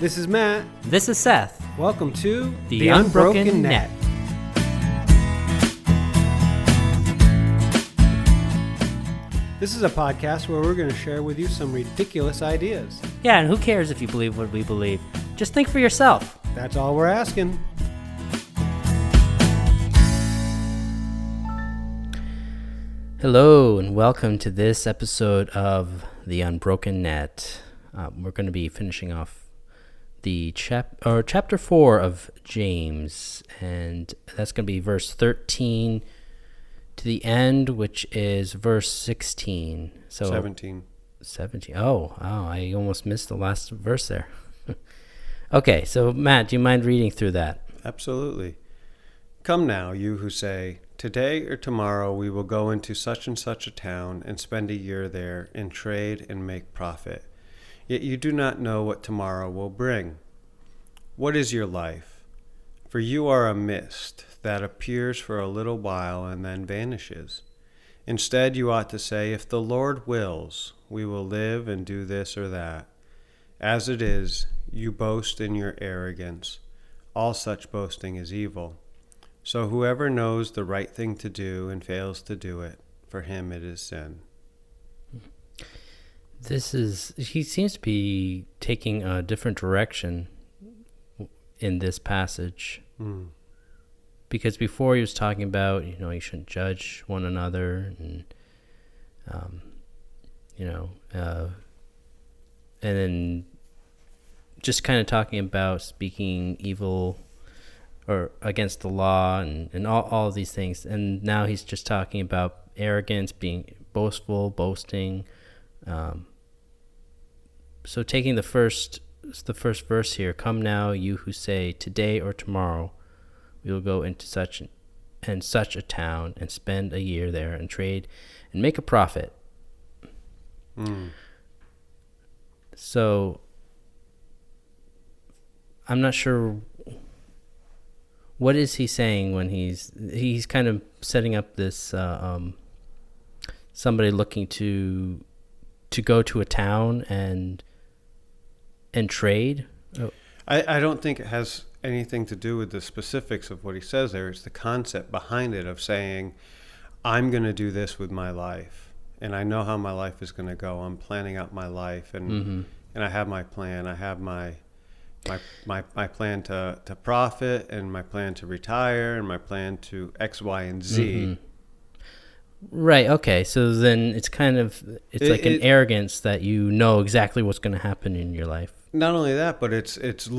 This is Matt. This is Seth. Welcome to The Unbroken Net. This is a podcast where we're going to share with you some ridiculous ideas. Yeah, and who cares if you believe what we believe? Just think for yourself. That's all we're asking. Hello, and welcome to this episode of The Unbroken Net. We're going to be finishing off the chapter 4 of James, and that's going to be verse 13 to the end, which is verse 16. So 17. Oh, I almost missed the last verse there. Okay, so Matt, do you mind reading through that? Absolutely. Come now, you who say, today or tomorrow we will go into such and such a town and spend a year there and trade and make profit. Yet you do not know what tomorrow will bring. What is your life? For you are a mist that appears for a little while and then vanishes. Instead, you ought to say, if the Lord wills, we will live and do this or that. As it is, you boast in your arrogance. All such boasting is evil. So whoever knows the right thing to do and fails to do it, for him it is sin. He seems to be taking a different direction in this passage. Because before he was talking about, you shouldn't judge one another, and, and then just kind of talking about speaking evil or against the law and all of these things. And now he's just talking about arrogance, being boastful, boasting. So taking the first verse here, come now, you who say, today or tomorrow we will go into such and such a town and spend a year there and trade and make a profit. So I'm not sure, what is he saying when he's kind of setting up this somebody looking to go to a town and trade? I don't think it has anything to do with the specifics of what he says there. It's the concept behind it of saying, I'm going to do this with my life, and I know how my life is going to go. I'm planning out my life, and I have my plan. I have my plan to profit, and my plan to retire, and my plan to X, Y, and Z. Right. Okay. So then it's like an arrogance that you know exactly what's going to happen in your life. Not only that, but it's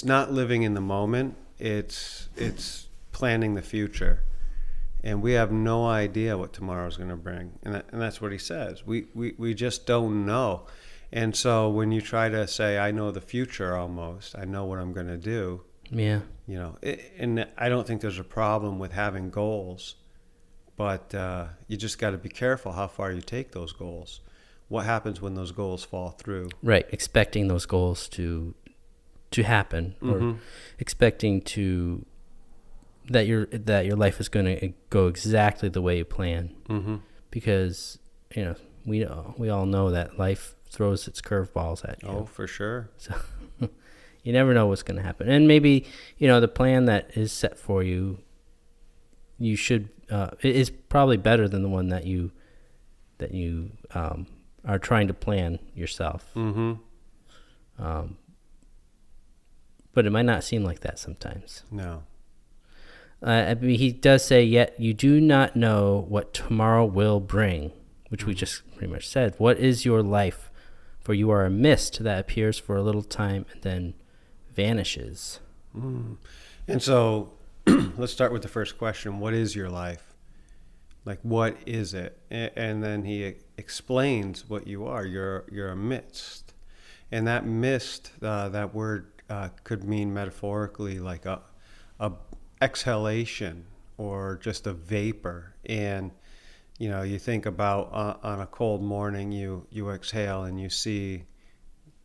not living in the moment. It's planning the future, and we have no idea what tomorrow's going to bring. And that's what he says. We just don't know. And so when you try to say, I know the future almost, I know what I'm going to do. Yeah. And I don't think there's a problem with having goals, but you just got to be careful how far you take those goals. What happens when those goals fall through? Right, expecting those goals to happen, or expecting that your life is going to go exactly the way you plan. Because we all know that life throws its curveballs at you. Oh, for sure. So you never know what's going to happen, and maybe the plan that is set for you, you should is probably better than the one that you are trying to plan yourself. But it might not seem like that sometimes. No. He does say, yet you do not know what tomorrow will bring, which we just pretty much said. What is your life? For you are a mist that appears for a little time and then vanishes. And so let's start with the first question. What is your life? Like, what is it? And then he explains what you are. You're a mist. And that mist, that word could mean metaphorically like a exhalation or just a vapor. And you think about on a cold morning, you exhale and you see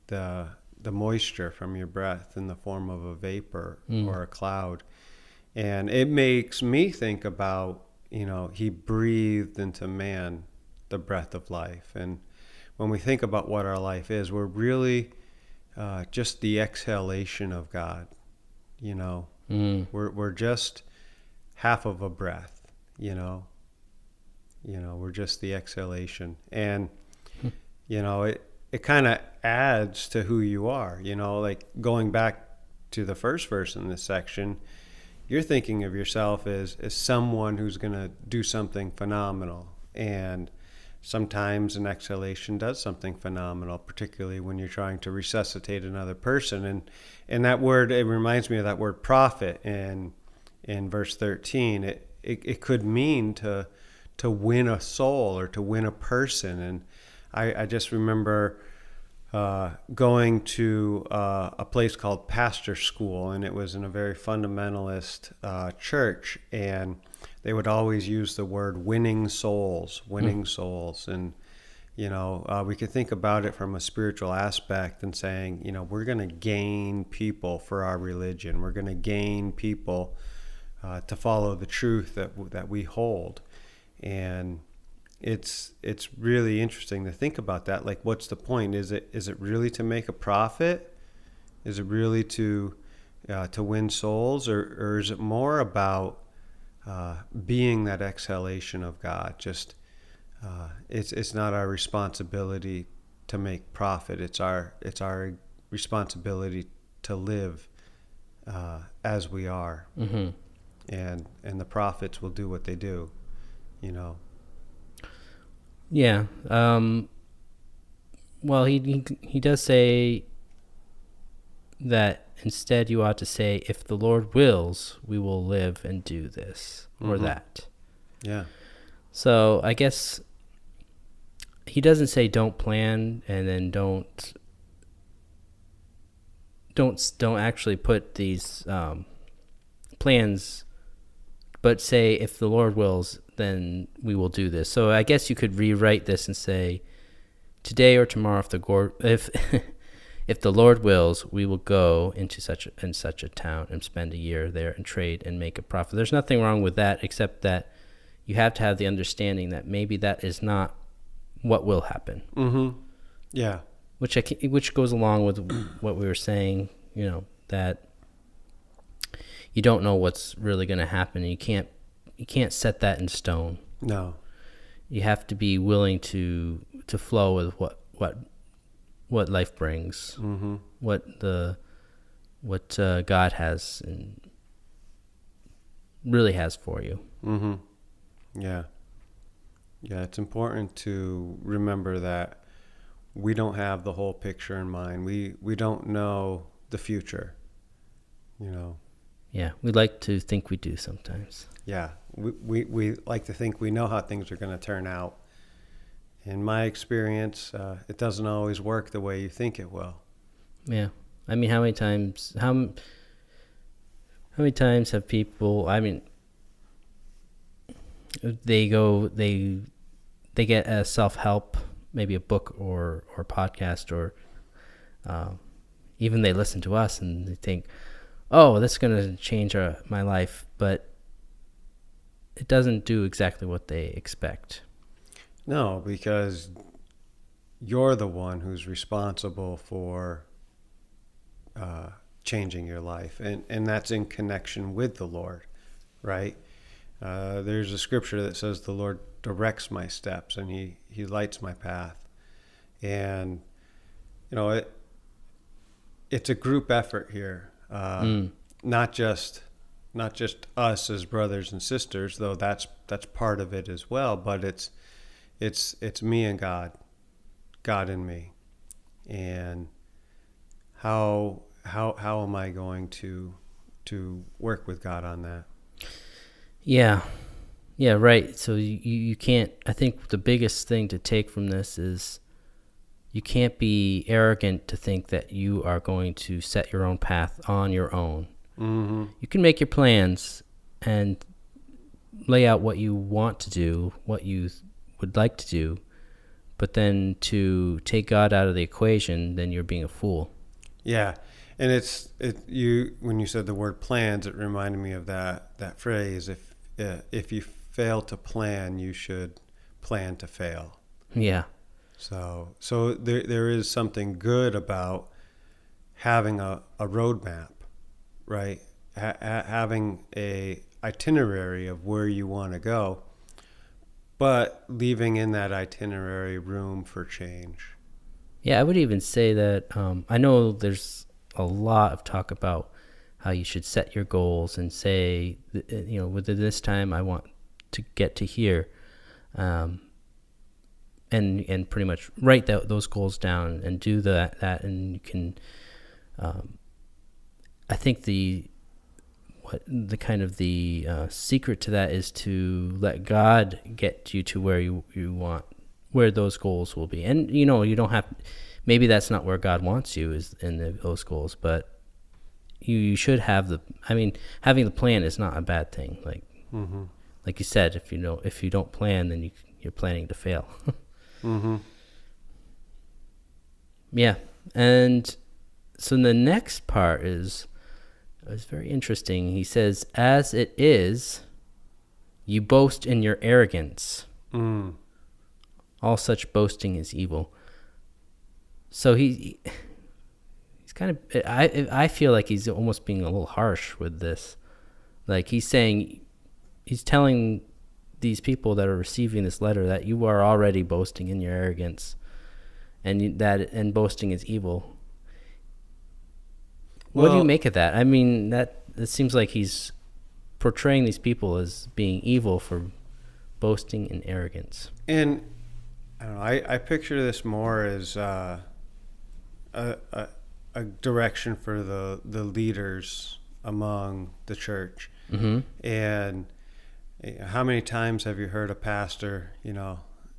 the moisture from your breath in the form of a vapor or a cloud. And it makes me think about, he breathed into man the breath of life. And when we think about what our life is, we're really just the exhalation of God. You know, we're just half of a breath. We're just the exhalation, and it kind of adds to who you are. Like going back to the first verse in this section, you're thinking of yourself as someone who's going to do something phenomenal, and sometimes an exhalation does something phenomenal, particularly when you're trying to resuscitate another person. And that word, it reminds me of that word prophet in verse 13. It could mean to win a soul or to win a person. And I just remember going to a place called Pastor School, and it was in a very fundamentalist church, and they would always use the word winning souls. And we could think about it from a spiritual aspect and saying, we're going to gain people for our religion. We're going to gain people to follow the truth that we hold. And it's really interesting to think about that. Like, what's the point? Is it really to make a profit? Is it really to win souls, or is it more about being that exhalation of God? Just it's not our responsibility to make profit. It's our responsibility to live as we are, and the prophets will do what they do. Yeah. Well, he does say that instead you ought to say, if the Lord wills, we will live and do this or that. Yeah. So I guess he doesn't say don't plan, and then don't actually put these plans, but say, if the Lord wills, then we will do this. So I guess you could rewrite this and say, today or tomorrow, if the Lord wills, we will go into such a town and spend a year there and trade and make a profit. There's nothing wrong with that, except that you have to have the understanding that maybe that is not what will happen. Yeah. Which goes along with what we were saying, that you don't know what's really going to happen, and you can't set that in stone. No. You have to be willing to flow with what life brings, what God has and really has for you. Yeah. It's important to remember that we don't have the whole picture in mind. We don't know the future. Yeah, we'd like to think we do sometimes. Yeah, we like to think we know how things are going to turn out. In my experience, it doesn't always work the way you think it will. Yeah, I mean, how many times have people? I mean, they get a self-help, maybe a book or podcast, or even they listen to us and they think, oh, that's going to change my life, but it doesn't do exactly what they expect. No, because you're the one who's responsible for changing your life, and that's in connection with the Lord, right? There's a scripture that says the Lord directs my steps and he lights my path. And, it's a group effort here. Not just us as brothers and sisters, though that's part of it as well, but it's me and God in me. And how am I going to work with God on that? Yeah, right. So you can't, I think the biggest thing to take from this is you can't be arrogant to think that you are going to set your own path on your own. You can make your plans and lay out what you want to do, what you would like to do, but then to take God out of the equation, then you're being a fool. Yeah. And when you said the word plans, it reminded me of that phrase. If you fail to plan, you should plan to fail. Yeah. So there is something good about having a roadmap, right? Having a itinerary of where you want to go, but leaving in that itinerary room for change. Yeah, I would even say that I know there's a lot of talk about how you should set your goals and say, within this time I want to get to here, and pretty much write those goals down and do that, and you can. I think the secret to that is to let God get you to where you want, where those goals will be. And you don't have, maybe that's not where God wants you, is in those goals, but you should have having the plan is not a bad thing. Like you said, if you don't plan, then you're planning to fail. Mm-hmm. Yeah. And so the next part is very interesting. He says, as it is, you boast in your arrogance. All such boasting is evil. So he's kind of, I feel like he's almost being a little harsh with this. Like he's telling these people that are receiving this letter that you are already boasting in your arrogance, and boasting is evil. What do you make of that? I mean, it seems like he's portraying these people as being evil for boasting and arrogance. And I don't know, I picture this more as a direction for the leaders among the church. Mm-hmm. And how many times have you heard a pastor,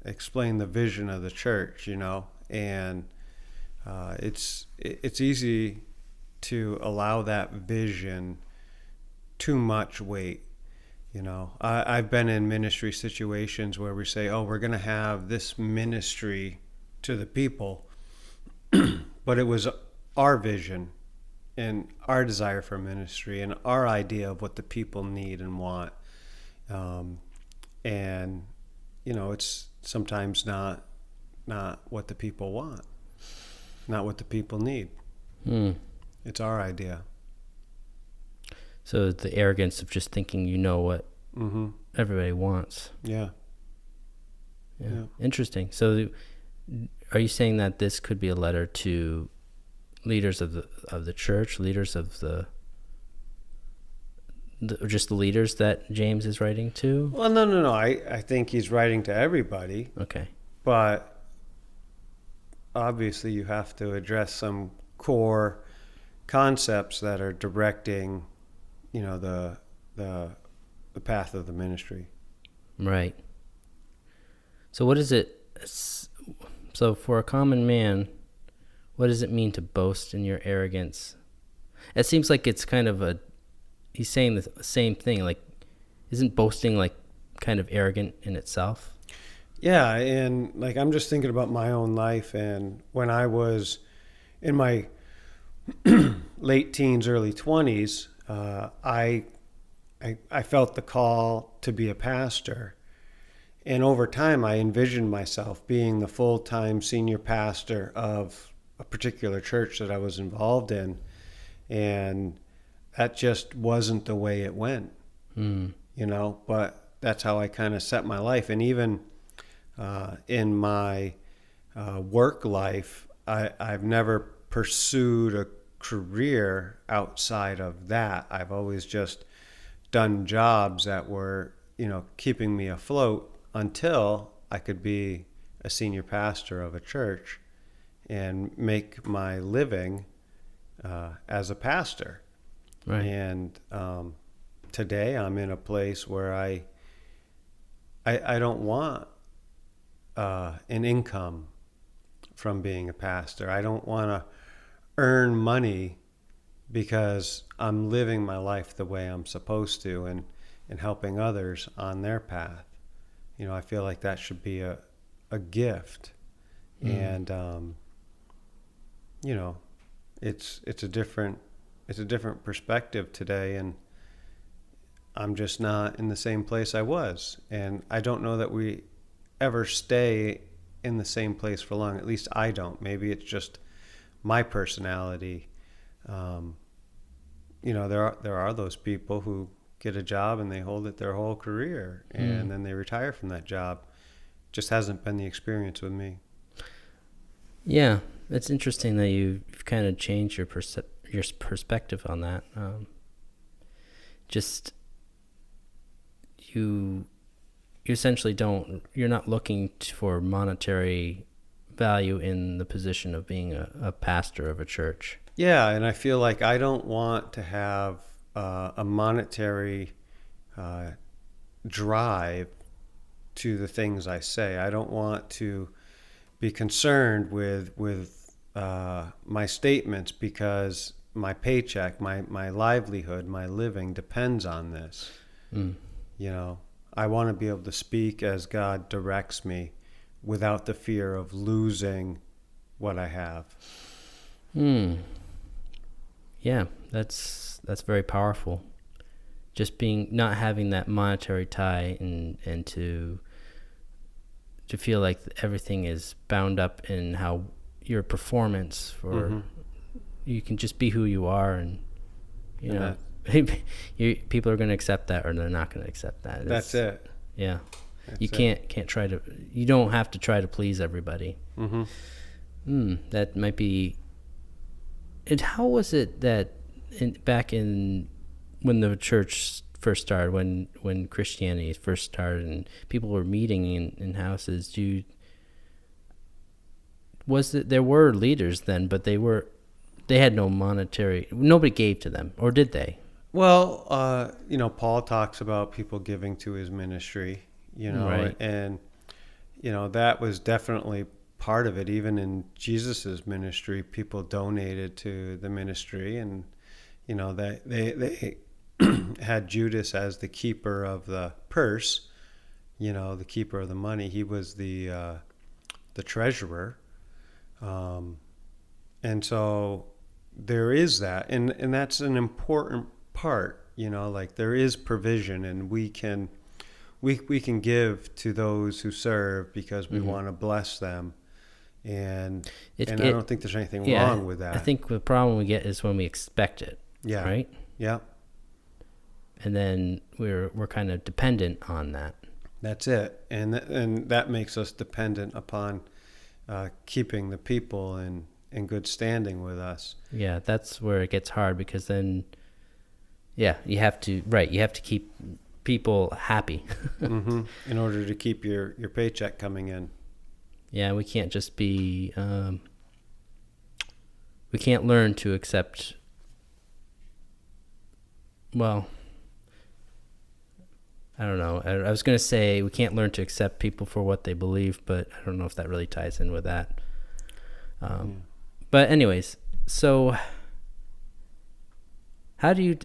explain the vision of the church, and it's easy to allow that vision too much weight. I've been in ministry situations where we say, we're going to have this ministry to the people, but it was our vision and our desire for ministry and our idea of what the people need and want. And it's sometimes not what the people want, not what the people need. It's our idea. So the arrogance of just thinking what everybody wants. Yeah. Interesting. So are you saying that this could be a letter to leaders of the church, leaders of just the leaders that James is writing to? Well, no. I think he's writing to everybody. Okay. But obviously you have to address some core concepts that are directing, the path of the ministry. Right. So what is it? So for a common man, what does it mean to boast in your arrogance? It seems like it's kind of he's saying the same thing. Like, isn't boasting like kind of arrogant in itself? Yeah, and like I'm just thinking about my own life, and when I was in my late teens, early 20s, I felt the call to be a pastor. And over time, I envisioned myself being the full-time senior pastor of a particular church that I was involved in. And that just wasn't the way it went, but that's how I kind of set my life. And even in my work life, I've never pursued a career outside of that. I've always just done jobs that were, keeping me afloat until I could be a senior pastor of a church and make my living as a pastor. Right. And today I'm in a place where I don't want an income from being a pastor. I don't want to earn money because I'm living my life the way I'm supposed to and helping others on their path. I feel like that should be a gift. And it's a different perspective today, and I'm just not in the same place I was. And I don't know that we ever stay in the same place for long. At least I don't. Maybe it's just my personality. Um, there are those people who get a job and they hold it their whole career, and then they retire from that job. Just hasn't been the experience with me. Yeah, it's interesting that you've kind of changed your perspective on that. Just you essentially you're not looking for monetary value in the position of being a pastor of a church. Yeah, and I feel like I don't want to have a monetary drive to the things I say. I don't want to be concerned with my statements because my paycheck, my livelihood, my living depends on this. You know, I want to be able to speak as God directs me without the fear of losing what I have. Yeah, that's very powerful. Just not having that monetary tie and to feel like everything is bound up in how your performance or you can just be who you are, and you know people are going to accept that or they're not going to accept that. That's it. Yeah. You can't try to, you don't have to try to please everybody. That might be. And how was it that back in when the church first started, when Christianity first started and people were meeting in houses, there were leaders then, but they had no monetary, nobody gave to them, or did they? Well, Paul talks about people giving to his ministry, Right. And, that was definitely part of it. Even in Jesus's ministry, people donated to the ministry, and, they had Judas as the keeper of the purse, the keeper of the money. He was the treasurer. And so there is that, and that's an important part, like there is provision, and we can give to those who serve because we want to bless them, and I don't think there's anything wrong with that. I think the problem we get is when we expect it. Yeah. Right. Yeah. And then we're kind of dependent on that. That's it, and that makes us dependent upon keeping the people in good standing with us. Yeah, that's where it gets hard, because then, you have to keep people happy. In order to keep your paycheck coming in. Yeah, we can't just be, we can't learn to accept, well, I don't know. I was going to say we can't learn to accept people for what they believe, but I don't know if that really ties in with that. But anyways, so how do you?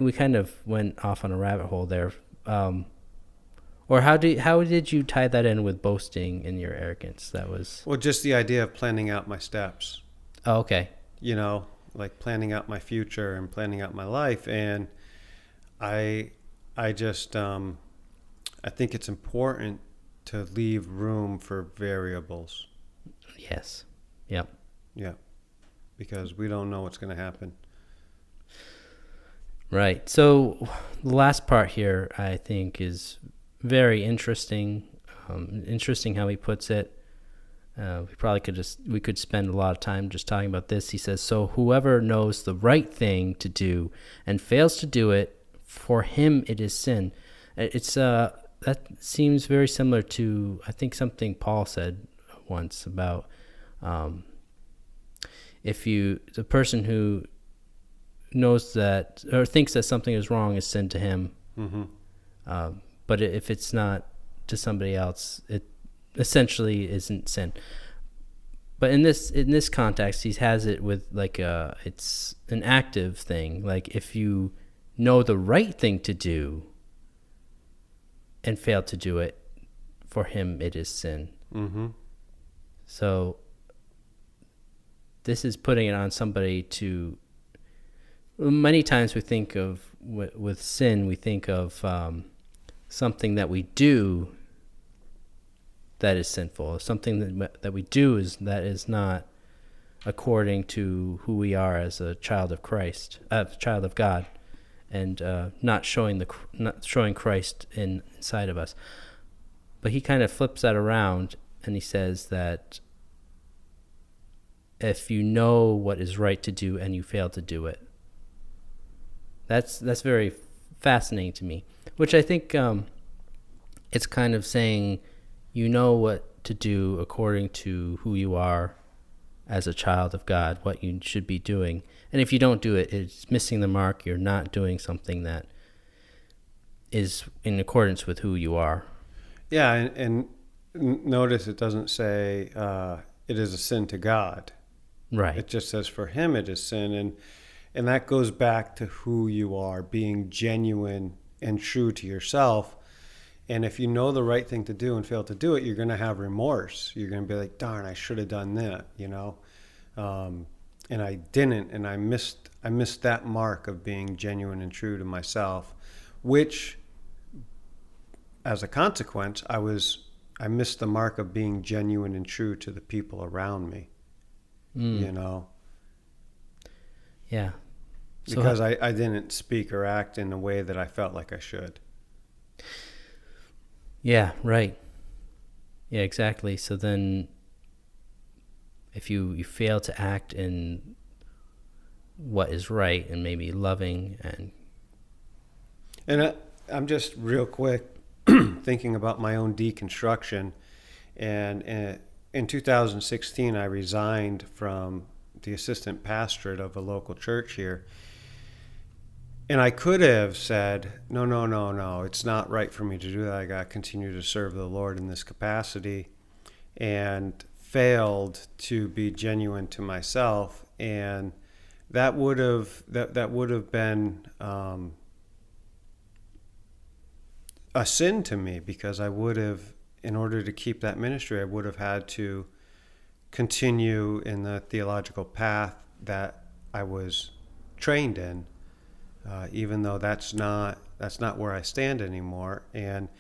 We kind of went off on a rabbit hole there. Or how did you tie that in with boasting and your arrogance? That was just the idea of planning out my steps. Oh, okay. Like planning out my future and planning out my life, and I just I think it's important to leave room for variables. Yes. Yep. Yeah. Because we don't know what's going to happen. Right. So the last part here, I think, is very interesting. Interesting how he puts it. We could spend a lot of time just talking about this. He says, "So whoever knows the right thing to do and fails to do it, for him it is sin." It's that seems very similar to, I think, something Paul said once about the person who knows that or thinks that something is wrong is sin to him. But if it's not to somebody else, it essentially isn't sin. But in this context, he has it with like it's an active thing. Like if you know the right thing to do and fail to do it, for him it is sin. So this is putting it on somebody to. Many times we think of with sin, we think of something that we do that is sinful, something that we do that is not according to who we are as a child of Christ, child of God, and not showing Christ inside of us. But he kind of flips that around, and he says that if you know what is right to do and you fail to do it, that's very fascinating to me. Which I think it's kind of saying you know what to do according to who you are as a child of God, what you should be doing. And if you don't do it, it's missing the mark. You're not doing something that is in accordance with who you are. Yeah, and notice it doesn't say it is a sin to God. Right. It just says for him it is sin. And that goes back to who you are, being genuine and true to yourself. And if you know the right thing to do and fail to do it, you're going to have remorse. You're going to be like, darn, I should have done that, and I didn't, and I missed that mark of being genuine and true to myself, which, as a consequence, I missed the mark of being genuine and true to the people around me, Yeah. Because I didn't speak or act in a way that I felt like I should. Yeah, right. Yeah, exactly. So then if you fail to act in what is right and maybe loving and I'm just real quick thinking about my own deconstruction, and in 2016 I resigned from the assistant pastorate of a local church here. And I could have said, no, it's not right for me to do that. I got to continue to serve the Lord in this capacity, and failed to be genuine to myself. And that would have been a sin to me, because I would have, in order to keep that ministry, I would have had to continue in the theological path that I was trained in. Even though that's not where I stand anymore. And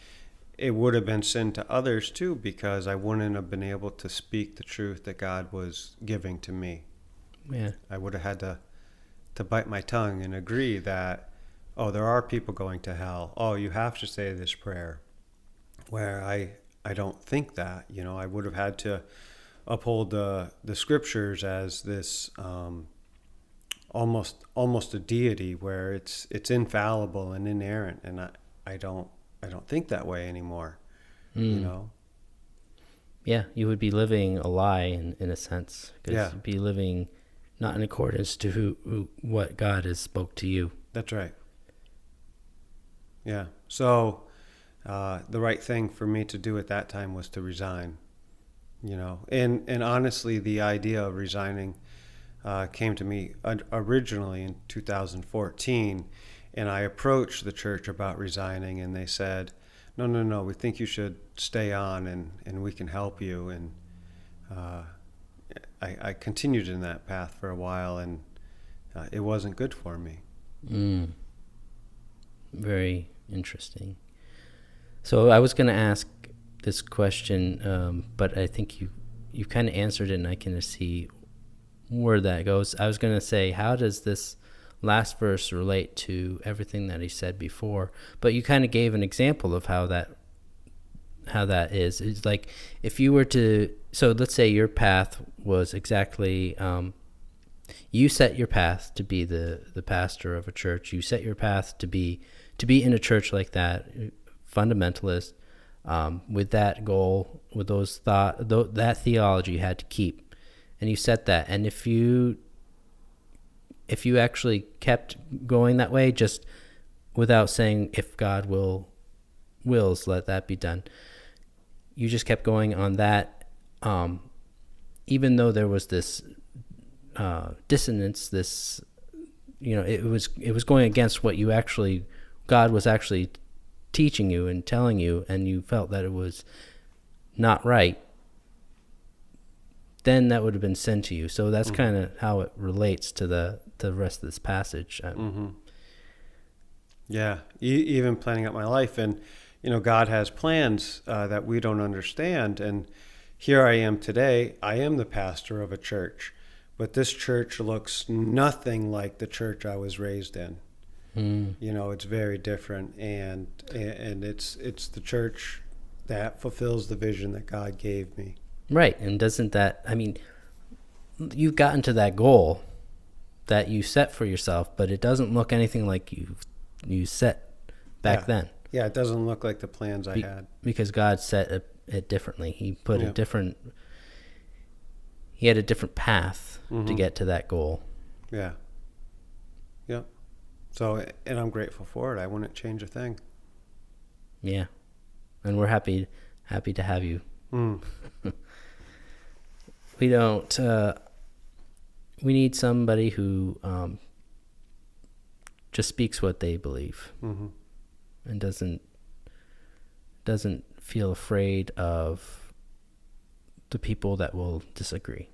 it would have been sin to others too, because I wouldn't have been able to speak the truth that God was giving to me. Yeah. I would have had to bite my tongue and agree that, oh, there are people going to hell. Oh, you have to say this prayer. Where I don't think that. I would have had to uphold the scriptures as this almost a deity, where it's infallible and inerrant, and I don't think that way anymore. Yeah, you would be living a lie in a sense, because Yeah. you'd be living not in accordance to what God has spoke to you. That's right. Yeah. So the right thing for me to do at that time was to resign. And honestly, the idea of resigning came to me originally in 2014, and I approached the church about resigning, and they said, no, we think you should stay on, and we can help you. And I continued in that path for a while, and it wasn't good for me. Very interesting. So I was going to ask this question, but I think you kind of answered it, and I can see where that goes. I was going to say, how does this last verse relate to everything that he said before? But you kind of gave an example of how that is. It's like, if you were to, so let's say your path was exactly, you set your path to be the pastor of a church. You set your path to be in a church like that, fundamentalist, with that goal, with those that theology you had to keep. And you set that, and if you actually kept going that way, just without saying, if God wills, let that be done, you just kept going on that, even though there was this dissonance, this, it was going against what God was actually teaching you and telling you, and you felt that it was not right, then that would have been sin to you. So that's kind of how it relates to the rest of this passage. Yeah, even planning out my life, and God has plans that we don't understand. And here I am today. I am the pastor of a church, But this church looks nothing like the church I was raised in. You know, it's very different, and it's the church that fulfills the vision that God gave me. Right. And doesn't that, I mean, you've gotten to that goal that you set for yourself, but it doesn't look anything like you set back then. Yeah, it doesn't look like the plans I had. Because God set it differently. He put he had a different path to get to that goal. Yeah. Yep. So, and I'm grateful for it. I wouldn't change a thing. Yeah. And we're happy to have you. We don't, we need somebody who just speaks what they believe and doesn't feel afraid of the people that will disagree.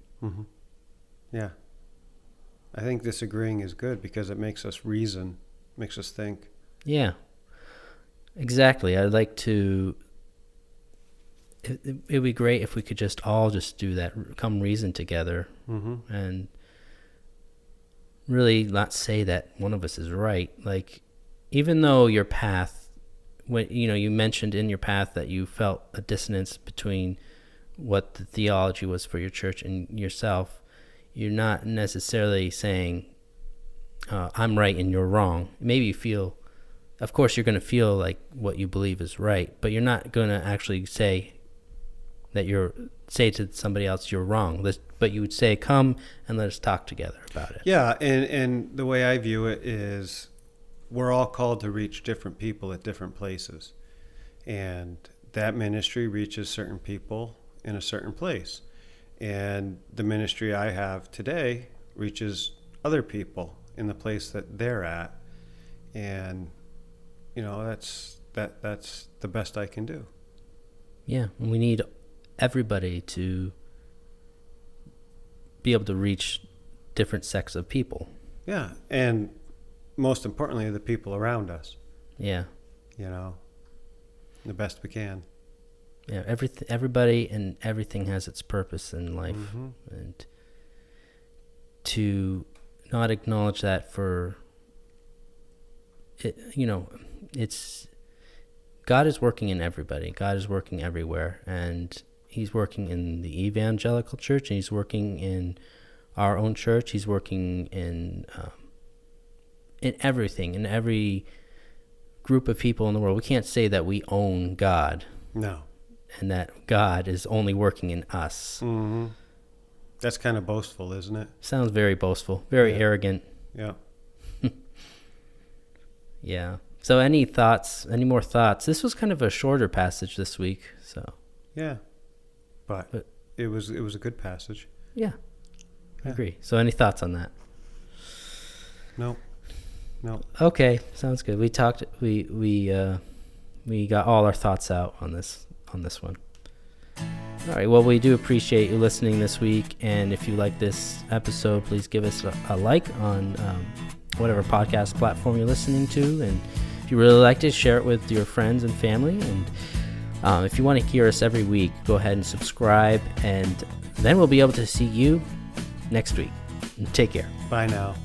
Yeah. I think disagreeing is good because it makes us reason, makes us think. Yeah, exactly. I'd like to, it would be great if we could all do that, come reason together and really not say that one of us is right. Like, even though your path, when you mentioned in your path that you felt a dissonance between what the theology was for your church and yourself, you're not necessarily saying I'm right and you're wrong. Maybe you feel, of course you're going to feel like what you believe is right, but you're not going to actually say to somebody else you're wrong. But you would say, come and let us talk together about it. Yeah, and the way I view it is we're all called to reach different people at different places. And that ministry reaches certain people in a certain place. And the ministry I have today reaches other people in the place that they're at. And, that's the best I can do. Yeah, and we need everybody to be able to reach different sects of people. Yeah, and most importantly, the people around us. Yeah. The best we can. Yeah, everybody and everything has its purpose in life. And to not acknowledge that for it, it's God is working in everybody. God is working everywhere, and he's working in the evangelical church, and he's working in our own church. He's working in everything, in every group of people in the world. We can't say that we own God. No. And that God is only working in us. That's kind of boastful, isn't it? Sounds very boastful, very arrogant. Yeah. Yeah. So any more thoughts? This was kind of a shorter passage this week, so. Yeah. But it was a good passage. Yeah. I agree. So any thoughts on that? No. Okay, sounds good. We talked we got all our thoughts out on this one. All right, well, we do appreciate you listening this week, and if you like this episode, please give us a like on whatever podcast platform you're listening to, and if you really liked it, share it with your friends and family, and if you want to hear us every week, go ahead and subscribe, and then we'll be able to see you next week. Take care. Bye now.